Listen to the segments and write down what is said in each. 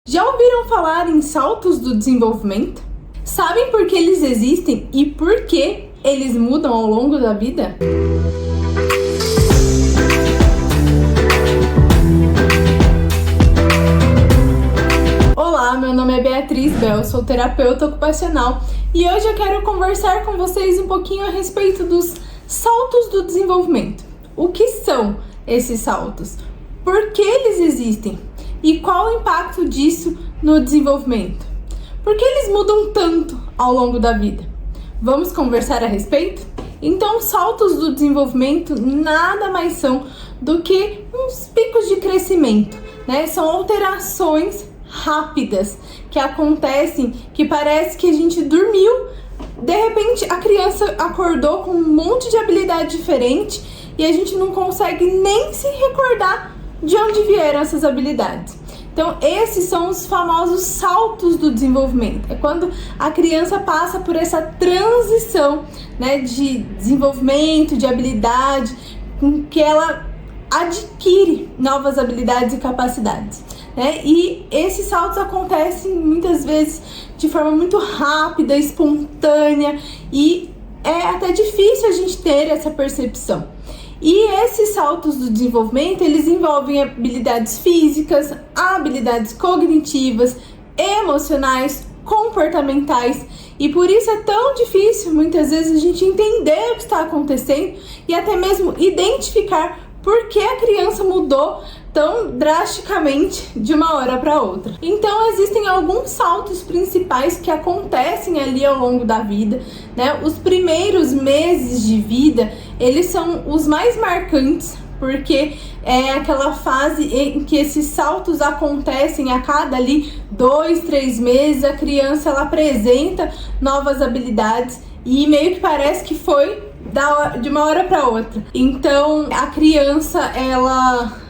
Já ouviram falar em saltos do desenvolvimento? Sabem por que eles existem e por que eles mudam ao longo da vida? Olá, meu nome é Beatriz Bel, sou terapeuta ocupacional e hoje eu quero conversar com vocês um pouquinho a respeito dos saltos do desenvolvimento. O que são esses saltos? Por que eles existem? E qual o impacto disso no desenvolvimento? Por que eles mudam tanto ao longo da vida? Vamos conversar a respeito? Então, saltos do desenvolvimento nada mais são do que uns picos de crescimento, né? São alterações rápidas que acontecem, que parece que a gente dormiu, de repente a criança acordou com um monte de habilidade diferente e a gente não consegue nem se recordar de onde vieram essas habilidades. Então, esses são os famosos saltos do desenvolvimento. É quando a criança passa por essa transição, né, de desenvolvimento, de habilidade, com que ela adquire novas habilidades e capacidades, né? E esses saltos acontecem muitas vezes de forma muito rápida, espontânea, e é até difícil a gente ter essa percepção. E esses saltos do desenvolvimento, eles envolvem habilidades físicas, habilidades cognitivas, emocionais, comportamentais, e por isso é tão difícil muitas vezes a gente entender o que está acontecendo e até mesmo identificar por que a criança mudou tão drasticamente de uma hora para outra. Então existem alguns saltos principais que acontecem ali ao longo da vida, né? Os primeiros meses de vida, eles são os mais marcantes, porque é aquela fase em que esses saltos acontecem a cada ali 2, 3 meses, a criança ela apresenta novas habilidades e meio que parece que foi de uma hora para outra. Então a criança, ela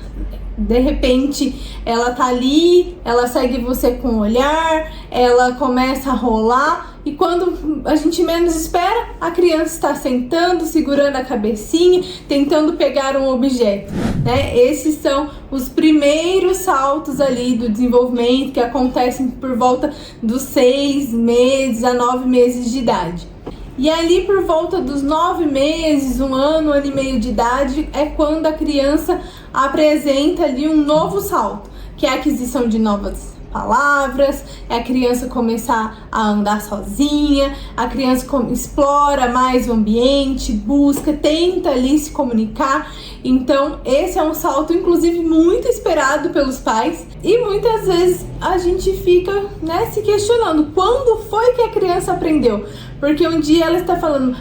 de repente, ela tá ali, ela segue você com o olhar, ela começa a rolar e quando a gente menos espera, a criança está sentando, segurando a cabecinha, tentando pegar um objeto, né? Esses são os primeiros saltos ali do desenvolvimento que acontecem por volta dos 6 meses a 9 meses de idade. E ali por volta dos 9 meses, 1 ano e meio de idade, é quando a criança apresenta ali um novo salto, que é a aquisição de novas palavras, é a criança começar a andar sozinha, a criança explora mais o ambiente, busca, tenta ali se comunicar. Então esse é um salto inclusive muito esperado pelos pais e muitas vezes a gente fica, né, se questionando quando foi que a criança aprendeu, porque um dia ela está falando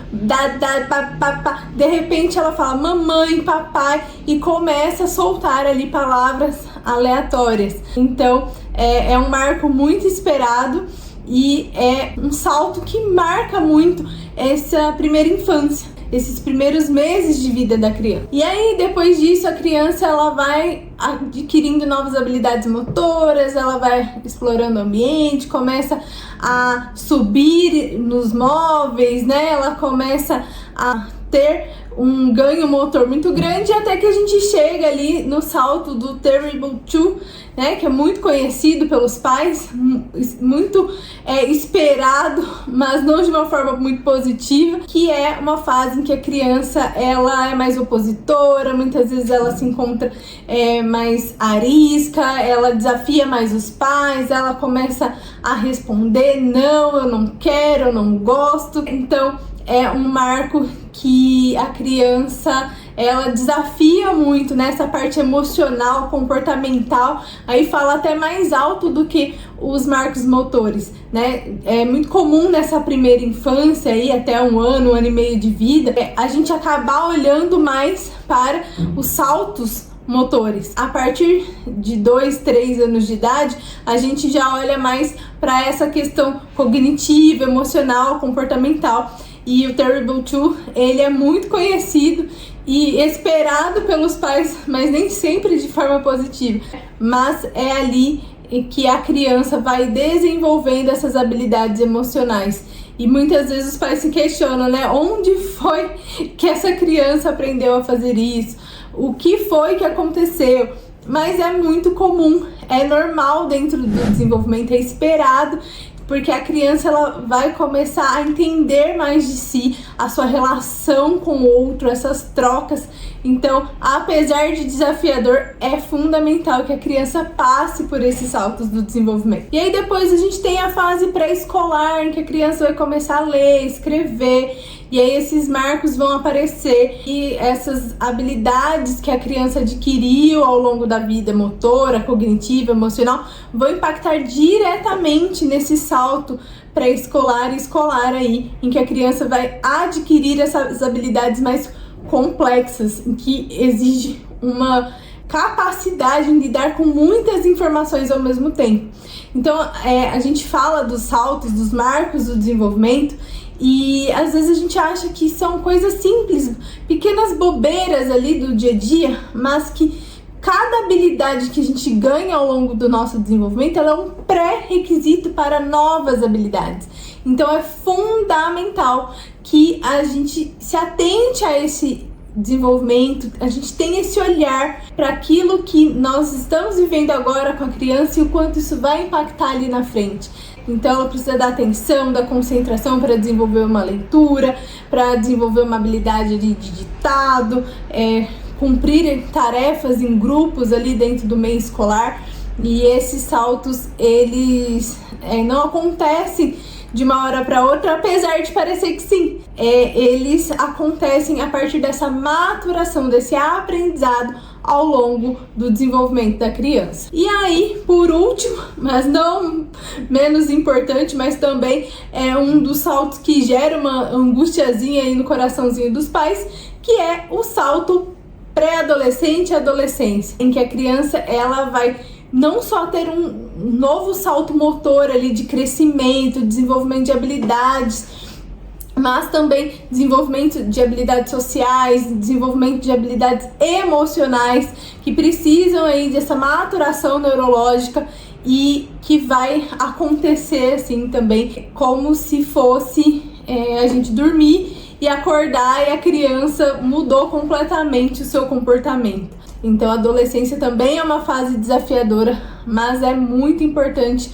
papá, de repente ela fala mamãe, papai e começa a soltar ali palavras aleatórias. Então é um marco muito esperado e é um salto que marca muito essa primeira infância, esses primeiros meses de vida da criança. E aí, depois disso, a criança ela vai adquirindo novas habilidades motoras, ela vai explorando o ambiente, começa a subir nos móveis, né? Ela começa a ter um ganho motor muito grande até que a gente chega ali no salto do Terrible 2, né, que é muito conhecido pelos pais, muito esperado, mas não de uma forma muito positiva, que é uma fase em que a criança ela é mais opositora, muitas vezes ela se encontra mais arisca, ela desafia mais os pais, ela começa a responder não, eu não quero, eu não gosto. Então é um marco que a criança ela desafia muito nessa parte emocional, comportamental, aí fala até mais alto do que os marcos motores, né? É muito comum nessa primeira infância aí, até 1 ano e meio de vida, a gente acabar olhando mais para os saltos motores. A partir de 2, 3 anos de idade, a gente já olha mais para essa questão cognitiva, emocional, comportamental. E o Terrible 2, ele é muito conhecido e esperado pelos pais, mas nem sempre de forma positiva. Mas é ali que a criança vai desenvolvendo essas habilidades emocionais. E muitas vezes os pais se questionam, né? Onde foi que essa criança aprendeu a fazer isso? O que foi que aconteceu? Mas é muito comum é normal dentro do desenvolvimento, é esperado, porque a criança ela vai começar a entender mais de si, a sua relação com o outro, essas trocas. Então, apesar de desafiador, é fundamental que a criança passe por esses saltos do desenvolvimento. E aí depois a gente tem a fase pré-escolar, em que a criança vai começar a ler, escrever, e aí esses marcos vão aparecer e essas habilidades que a criança adquiriu ao longo da vida, motora, cognitiva, emocional, vão impactar diretamente nesse salto pré-escolar e escolar aí, em que a criança vai adquirir essas habilidades mais complexas, em que exige uma capacidade em lidar com muitas informações ao mesmo tempo. Então, a gente fala dos saltos, dos marcos do desenvolvimento, e às vezes a gente acha que são coisas simples, pequenas bobeiras ali do dia a dia, mas que cada habilidade que a gente ganha ao longo do nosso desenvolvimento, ela é um pré-requisito para novas habilidades. Então é fundamental que a gente se atente a esse desenvolvimento, a gente tenha esse olhar para aquilo que nós estamos vivendo agora com a criança e o quanto isso vai impactar ali na frente. Então ela precisa da atenção, da concentração para desenvolver uma leitura, para desenvolver uma habilidade de ditado, cumprir tarefas em grupos ali dentro do meio escolar. E esses saltos, eles não acontecem de uma hora para outra, apesar de parecer que sim. Eles acontecem a partir dessa maturação, desse aprendizado ao longo do desenvolvimento da criança. E aí, por último, mas não menos importante, mas também é um dos saltos que gera uma angustiazinha aí no coraçãozinho dos pais, que é o salto pré-adolescente e adolescência, em que a criança ela vai não só ter um novo salto motor ali de crescimento, desenvolvimento de habilidades, mas também desenvolvimento de habilidades sociais, desenvolvimento de habilidades emocionais, que precisam aí dessa maturação neurológica e que vai acontecer assim também, como se fosse a gente dormir e acordar e a criança mudou completamente o seu comportamento. Então a adolescência também é uma fase desafiadora, mas é muito importante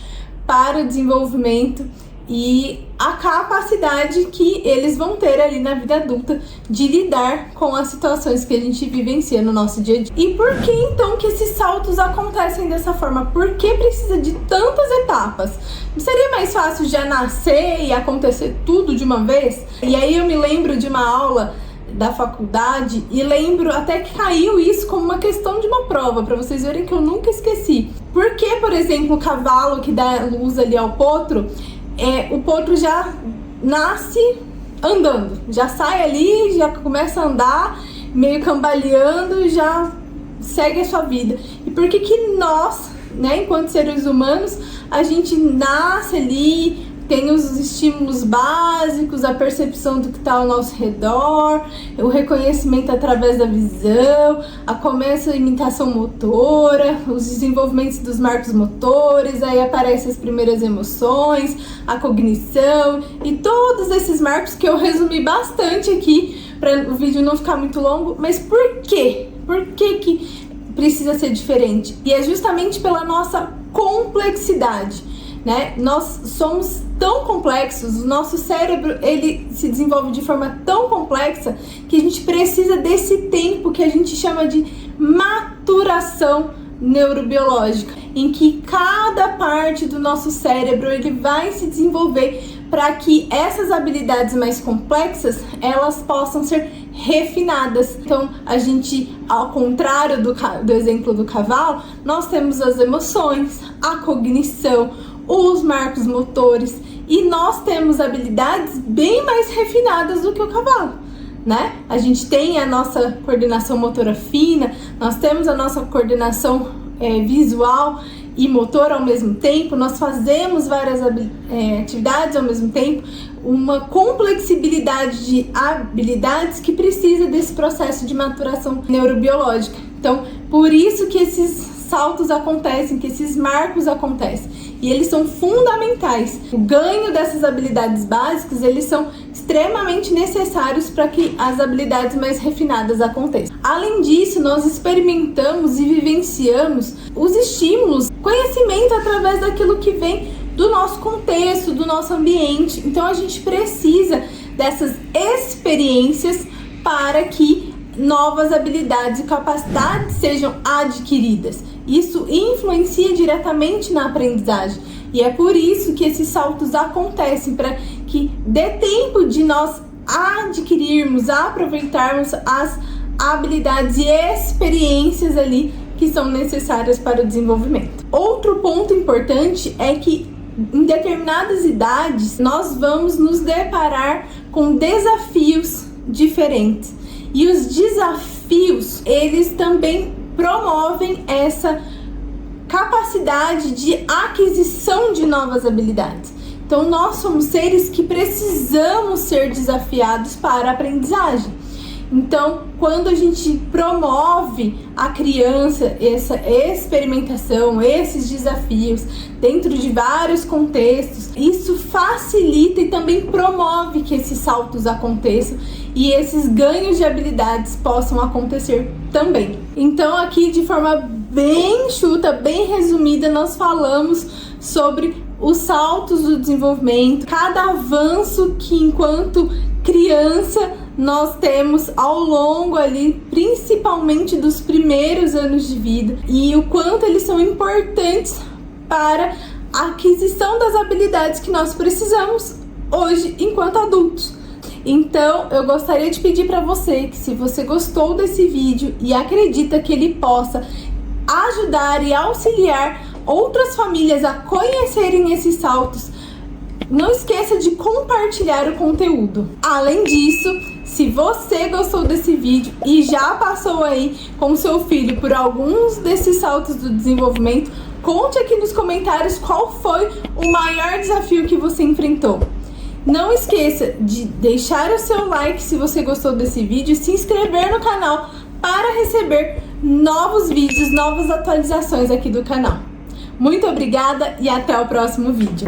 para o desenvolvimento e a capacidade que eles vão ter ali na vida adulta de lidar com as situações que a gente vivencia no nosso dia a dia. E por que então que esses saltos acontecem dessa forma? Por que precisa de tantas etapas? Não seria mais fácil já nascer e acontecer tudo de uma vez? E aí eu me lembro de uma aula da faculdade e lembro até que caiu isso como uma questão de uma prova, para vocês verem que eu nunca esqueci. Por que, por exemplo, o cavalo que dá luz ali ao potro, o potro já nasce andando, já sai ali, já começa a andar, meio cambaleando, já segue a sua vida. E por que nós, enquanto seres humanos, a gente nasce ali, tem os estímulos básicos, a percepção do que está ao nosso redor, o reconhecimento através da visão, começa a imitação motora, os desenvolvimentos dos marcos motores, aí aparecem as primeiras emoções, a cognição e todos esses marcos que eu resumi bastante aqui para o vídeo não ficar muito longo. Mas por quê? Por que precisa ser diferente? E é justamente pela nossa complexidade. Nós somos tão complexos, o nosso cérebro ele se desenvolve de forma tão complexa que a gente precisa desse tempo que a gente chama de maturação neurobiológica, em que cada parte do nosso cérebro ele vai se desenvolver para que essas habilidades mais complexas elas possam ser refinadas. Então a gente, ao contrário do exemplo do cavalo, nós temos as emoções, a cognição, os marcos motores, e nós temos habilidades bem mais refinadas do que o cavalo, A gente tem a nossa coordenação motora fina, nós temos a nossa coordenação visual e motor ao mesmo tempo, nós fazemos várias atividades ao mesmo tempo, uma complexibilidade de habilidades que precisa desse processo de maturação neurobiológica. Então, por isso que esses saltos acontecem, que esses marcos acontecem. e eles são fundamentais. O ganho dessas habilidades básicas, eles são extremamente necessários para que as habilidades mais refinadas aconteçam. Além disso, nós experimentamos e vivenciamos os estímulos, conhecimento através daquilo que vem do nosso contexto, do nosso ambiente. Então a gente precisa dessas experiências para que novas habilidades e capacidades sejam adquiridas. Isso influencia diretamente na aprendizagem e é por isso que esses saltos acontecem, para que dê tempo de nós adquirirmos, aproveitarmos as habilidades e experiências ali que são necessárias para o desenvolvimento. Outro ponto importante é que em determinadas idades nós vamos nos deparar com desafios diferentes. E os desafios, eles também promovem essa capacidade de aquisição de novas habilidades. Então, nós somos seres que precisamos ser desafiados para a aprendizagem. Então, quando a gente promove a criança essa experimentação, esses desafios dentro de vários contextos, isso facilita e também promove que esses saltos aconteçam e esses ganhos de habilidades possam acontecer também. Então, aqui de forma bem enxuta, bem resumida, nós falamos sobre os saltos do desenvolvimento, cada avanço que enquanto criança nós temos ao longo ali, principalmente dos primeiros anos de vida, e o quanto eles são importantes para a aquisição das habilidades que nós precisamos hoje enquanto adultos. Então, eu gostaria de pedir para você que, se você gostou desse vídeo e acredita que ele possa ajudar e auxiliar outras famílias a conhecerem esses saltos, não esqueça de compartilhar o conteúdo. Além disso, se você gostou desse vídeo e já passou aí com seu filho por alguns desses saltos do desenvolvimento, conte aqui nos comentários qual foi o maior desafio que você enfrentou. Não esqueça de deixar o seu like se você gostou desse vídeo e se inscrever no canal para receber novos vídeos, novas atualizações aqui do canal. Muito obrigada e até o próximo vídeo.